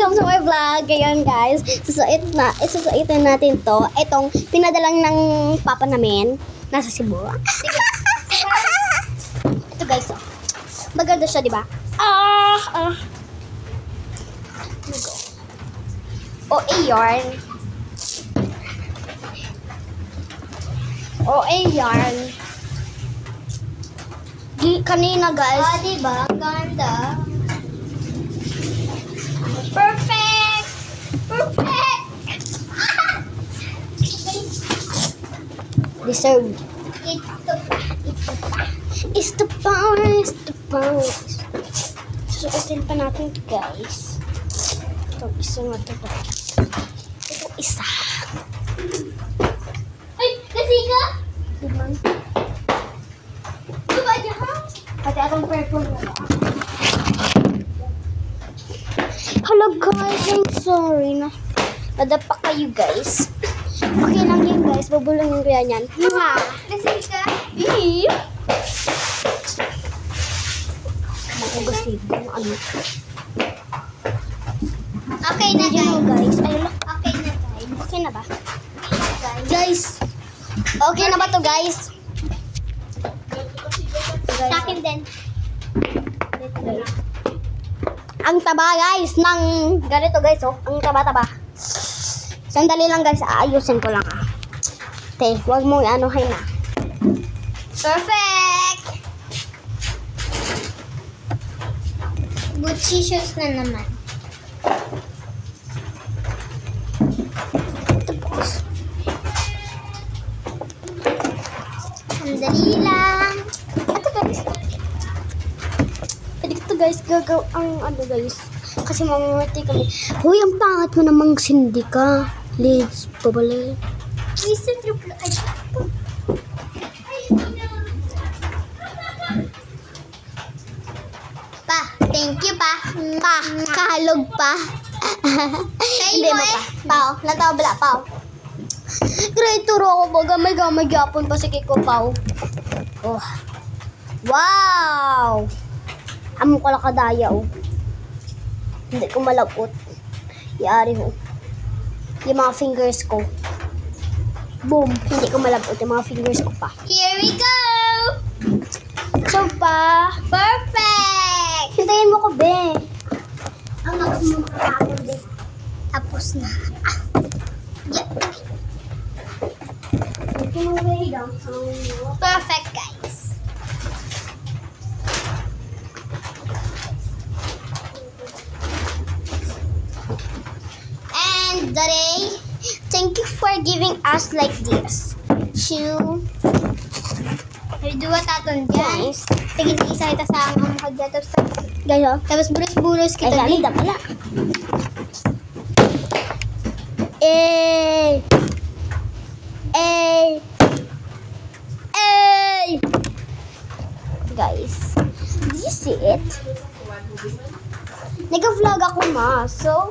Welcome to my vlog. Ngayon guys, isusuitin natin to. Itong pinadalang ng papa namin. Nasa Cebu. Sige. Ito guys, oh. Maganda siya, di ba? O, yarn. Yarn. Kanina guys. Diba? Ganda. Perfect! Deserved. It's the power. Susuotin pa natin ito guys. Itong isa nga ito guys. Itong isa. Ay! Kasi ka? Diba? Diba dyan? Pati atong purple na ba? Hello guys, I'm sorry na. Nadapa kayo guys. Okay lang yun guys, babulungin ko yan. Diba? Kasi ka? Makugasin kung ano. Okay na Ayun guys. guys. Ayun lang. Okay na guys. Okay na ba? Guys. Guys. Okay na ba to guys? Sa akin din. Ang taba guys ng ganito guys oh. Ang taba-taba. Sandali lang guys, aayusin ko lang ah. Te, wag mo i-anuhin na. Perfect! Gucci shoes na naman. Ito boss. Sandali lang. Ito guys. Pwede ito guys, gagaw ang ano guys. Kasi mamamati kami. Hoy, ang pangat mo namang sindi ka. Lids, pabalik. Listen through. Pa, thank you pa. Pa, kahalog pa. Hindi mo pa. Pao, natawa bala, pao. Grade 2 ako ba? Gamay-gamay gyapon pa si Kiko Pao. Oh. Wow! Amo ko lang kadaya oh. Hindi ko malabot. Yari ho. Yung mga fingers ko. Boom! Hindi ko malabot yung mga fingers ko pa. Here we go! So pa, Perfect! hintayin mo ko be. Ang magmumukha din. Tapos na. Yeah. Perfect, guys. And today, thank you for giving us like this. Shoe. Dua taton dyan. Guys. Tingin isa kita sa mga mukha dyan. Guys oh. Tapos bulos-bulos Ay, kita. ganit pala. Eh! Eh! Eh! Guys, do you see it? Nag-vlog ako ma, so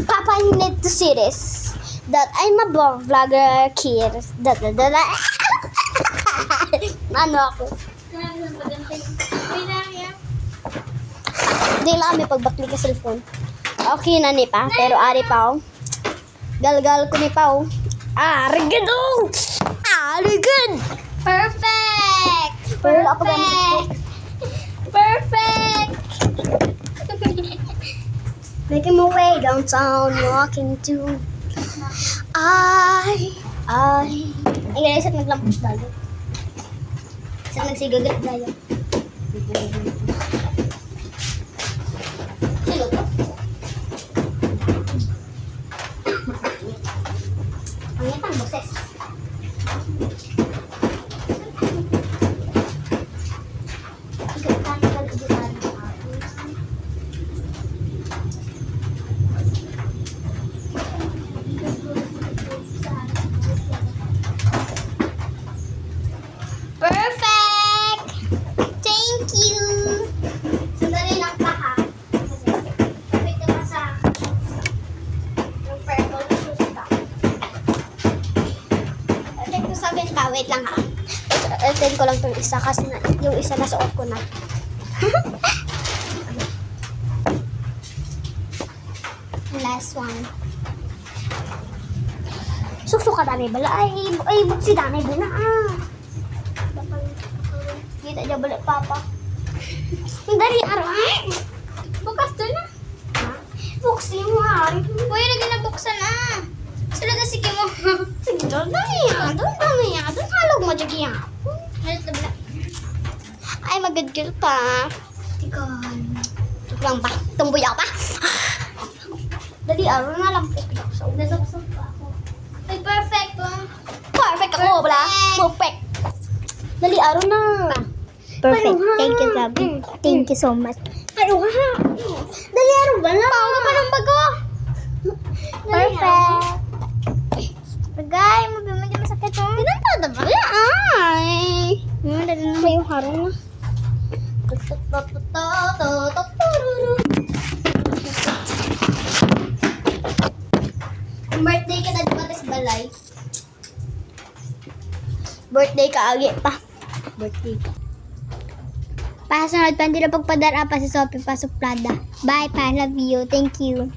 Papa, you need to see this. That I'm a vlogger kid. Ano ako? Hindi lang may pagbakli ka cellphone. Okay na ni pa, pero ari pa oh. Galgal ko ni pa oh. Arigid oh! Arigid! Perfect! Pero ako gamit Perfect! Making my way downtown, walking to ay guys, at naglampos dali. Sa nagsigagat dali. Sino to? Ang itang boses. Perfect! Thank you! Sandali lang pa ha. Kasi kapit naman sa yung purple shoes ka. Check to 7 pa. Wait lang ha. Attend ko lang itong isa kasi yung isa nasuot ko na. Last one. Suksok ka tanay bala. Ay, buksi tanay bala Kita aja balik papa. Dari arah. Bukas doon na. Buksi mo ari. Uy, lagi na buksan na. Sila na sige mo. Sige, doon dami ya. Doon halog mo jagi ya. Halit na bala. Ay, magagil pa. Tikon. Lang pa. Tumboy ako pa. Dali araw na lang po. Nasapsap pa ako. Ay, perfect oh. Perfect ako, bala. Perfect. Dali araw na. Perfect. Ayun, ha. Thank you, Sabi. Thank you so much. Ayaw ha. Dali araw ba na? Paong ka pa ng bago. Perfect. Bagay, mabimig na masakit oh. Pinantada ba? Ay. Dali na. Ayaw araw na. Birthday ka na di ba tas balay? Birthday ka agi pa. Birthday ka. Pasunod pa, hindi na pagpadara pa si Sophie pa suplada. Bye pa, love you. Thank you.